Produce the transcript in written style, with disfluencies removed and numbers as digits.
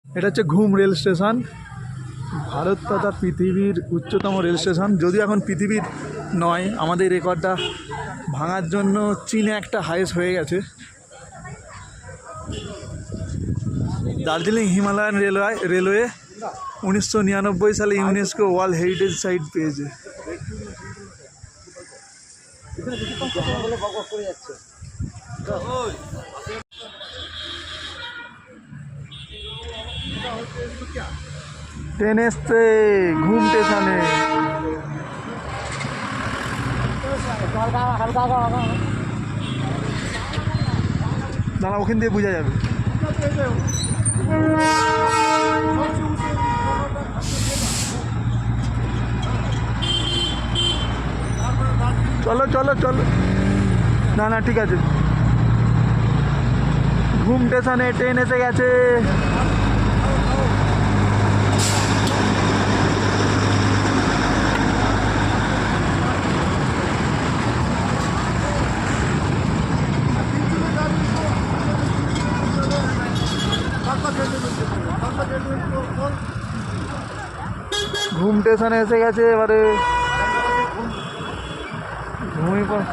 এটা হচ্ছে ঘুম রেল স্টেশন, ভারত তথা পৃথিবীর উচ্চতম রেল স্টেশন। যদিও এখন পৃথিবীর নয়, আমাদের রেকর্ডটা ভাঙার জন্য চীনে একটা হাইয়েস্ট হয়ে গেছে। দার্জিলিং হিমালয়ান রেলওয়ে 1999 সালে ইউনেস্কো ওয়ার্ল্ড হেরিটেজ সাইট পেয়েছে। ট্রেন এসছে ঘুম স্টেশনে। দাঁড়া, ওখান দিয়ে বোঝা যাবে। চলো চলো চলো, না না ঠিক আছে। ঘুম স্টেশনে ট্রেন এসে গেছে। ঘুম স্টেশনে এসে গেছে, এবারে ঘুমিয়ে পড়।